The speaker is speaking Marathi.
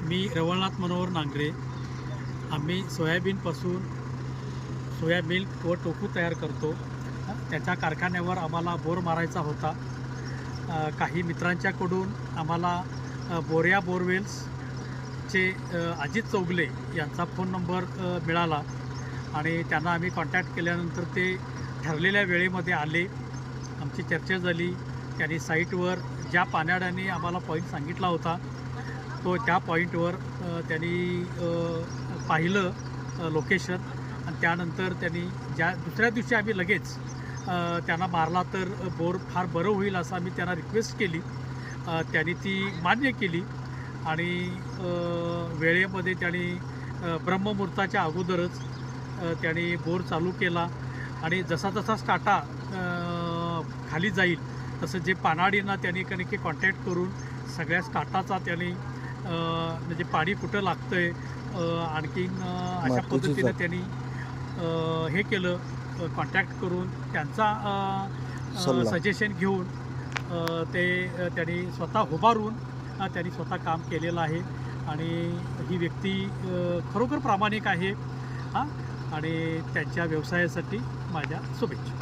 मी रवळनाथ मनोहर नांगरे. आम्ही सोयाबीनपासून सोया मिल्क व टोफू तयार करतो. त्याच्या कारखान्यावर आम्हाला बोर मारायचा होता. काही मित्रांच्याकडून आम्हाला बोऱ्या बोरवेल्सचे अजित चौगले यांचा फोन नंबर मिळाला आणि त्यांना आम्ही कॉन्टॅक्ट केल्यानंतर ते ठरलेल्या वेळेमध्ये आले. आमची चर्चा झाली. त्यांनी साईटवर ज्या पाण्याड्याने आम्हाला पॉईंट सांगितला होता तो त्या पॉईंटवर त्यांनी पाहिलं लोकेशन आणि त्यानंतर त्यांनी दुसऱ्या दिवशी आम्ही लगेच त्यांना मारला तर बोर फार बरं होईल असं आम्ही त्यांना रिक्वेस्ट केली. त्यांनी ती मान्य केली आणि वेळेमध्ये त्यांनी ब्रह्ममुहूर्ताच्या अगोदरच त्यांनी बोर चालू केला आणि जसा जसा स्टार्टा खाली जाईल तसं जे पानाडींना त्यांनी कणकी कॉन्टॅक्ट करून सगळ्या स्टार्टाचा त्यांनी म्हणजे पाणी कुठं लागतं आहे आणखीन अशा पद्धतीनं त्यांनी हे केलं. कॉन्टॅक्ट करून त्यांचा सजेशन घेऊन त्यांनी स्वतः उभारून त्यांनी स्वतः काम केलेलं आहे आणि ही व्यक्ती खरोखर प्रामाणिक आहे आणि त्यांच्या व्यवसायासाठी माझ्या शुभेच्छा.